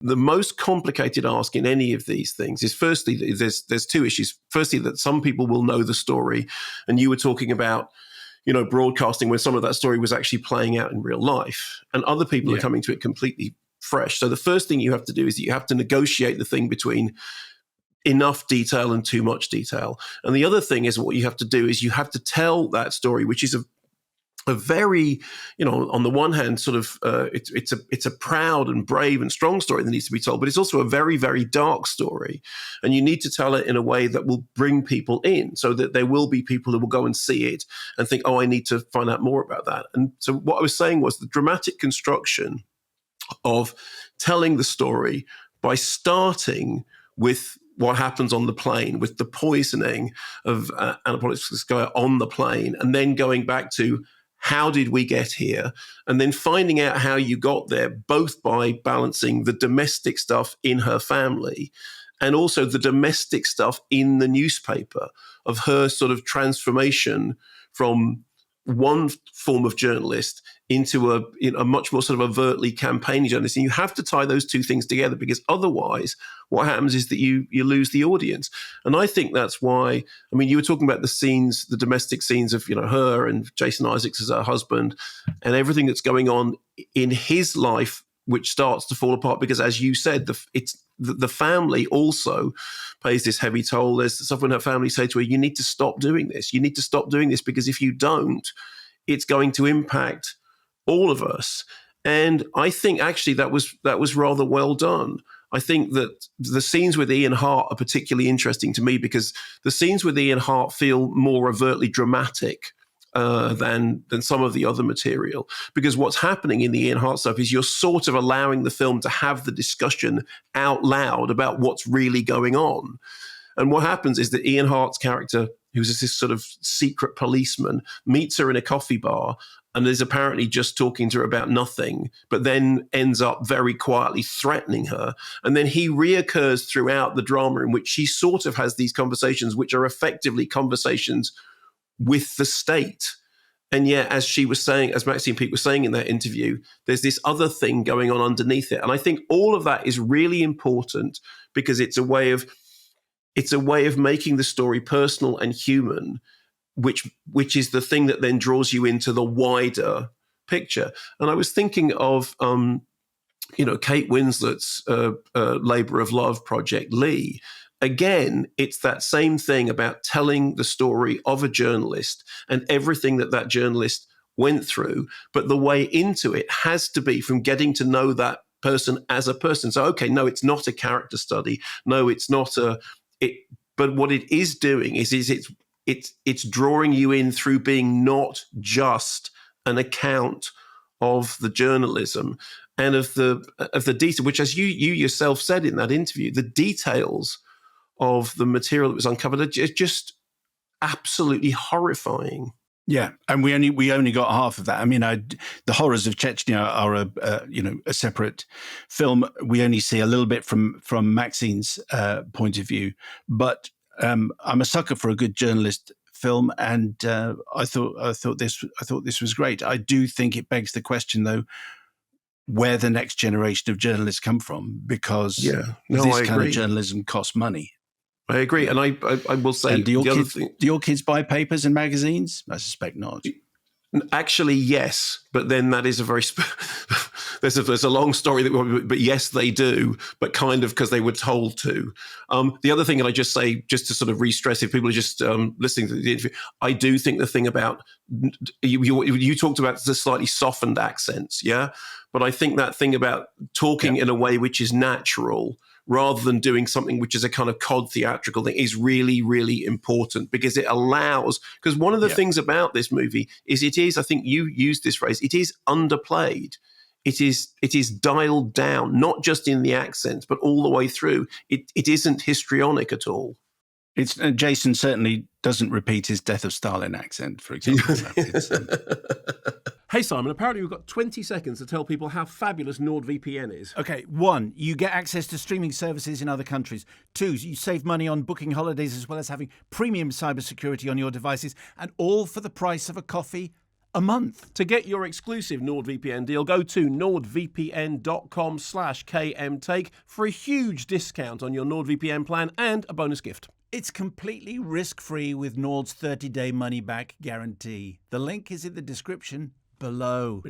the most complicated ask in any of these things is, firstly, there's two issues. Firstly, that some people will know the story, and you were talking about, broadcasting when some of that story was actually playing out in real life, and other people are coming to it completely fresh. So the first thing you have to do is that you have to negotiate the thing between enough detail and too much detail. And the other thing is, what you have to do is you have to tell that story, which is a very, on the one hand, sort of, it's a proud and brave and strong story that needs to be told, but it's also a very, very dark story. And you need to tell it in a way that will bring people in, so that there will be people who will go and see it and think, oh, I need to find out more about that. And so what I was saying was the dramatic construction of telling the story by starting with what happens on the plane, with the poisoning of Anna Politkovskaya on the plane, and then going back to how did we get here, and then finding out how you got there, both by balancing the domestic stuff in her family and also the domestic stuff in the newspaper, of her sort of transformation from one form of journalist into a much more sort of overtly campaigning journalist. And you have to tie those two things together, because otherwise what happens is that you lose the audience. And I think that's why, you were talking about the scenes, the domestic scenes of, her and Jason Isaacs as her husband, and everything that's going on in his life, which starts to fall apart because, as you said, the family also pays this heavy toll. There's stuff when her family say to her, you need to stop doing this. You need to stop doing this, because if you don't, it's going to impact all of us. And I think actually that was rather well done. I think that the scenes with Ian Hart are particularly interesting to me, because the scenes with Ian Hart feel more overtly dramatic than some of the other material. Because what's happening in the Ian Hart stuff is you're sort of allowing the film to have the discussion out loud about what's really going on. And what happens is that Ian Hart's character, who's this sort of secret policeman, meets her in a coffee bar and is apparently just talking to her about nothing, but then ends up very quietly threatening her. And then he reoccurs throughout the drama, in which she sort of has these conversations, which are effectively conversations with the state. And yet, as she was saying, as Maxine Peake was saying in that interview, there's this other thing going on underneath it. And I think all of that is really important, because it's a way of making the story personal and human, which is the thing that then draws you into the wider picture. And I was thinking of Kate Winslet's Labour of Love project, Lee. Again, it's that same thing about telling the story of a journalist and everything that journalist went through. But the way into it has to be from getting to know that person as a person. So, okay, no, it's not a character study. No, it's not but what it is doing is it's drawing you in through being not just an account of the journalism and of the detail, which, as you yourself said in that interview, the details of the material that was uncovered are just absolutely horrifying. Yeah, and we only got half of that. The horrors of Chechnya are a separate film. We only see a little bit from Maxine's point of view, but I'm a sucker for a good journalist film, and I thought this was great. I do think it begs the question, though, where the next generation of journalists come from, because this kind of journalism costs money. I agree. And I will say, and do your kids buy papers and magazines? I suspect not. Actually, yes. But then that is a very there's a long story but yes, they do, but kind of because they were told to. The other thing that I just say, just to sort of re-stress, if people are just listening to the interview, I do think the thing about you talked about the slightly softened accents, yeah. But I think that thing about talking in a way which is natural, rather than doing something which is a kind of cod theatrical thing, is really, really important, because it allows, because one of the things about this movie is it is, I think you used this phrase, it is underplayed. It is dialed down, not just in the accents, but all the way through. It isn't histrionic at all. Jason certainly doesn't repeat his Death of Stalin accent, for example. Hey, Simon, apparently we've got 20 seconds to tell people how fabulous NordVPN is. Okay, 1, you get access to streaming services in other countries. 2, you save money on booking holidays as well as having premium cybersecurity on your devices, and all for the price of a coffee a month. To get your exclusive NordVPN deal, go to nordvpn.com/kmtake for a huge discount on your NordVPN plan and a bonus gift. It's completely risk-free with Nord's 30-day money-back guarantee. The link is in the description below.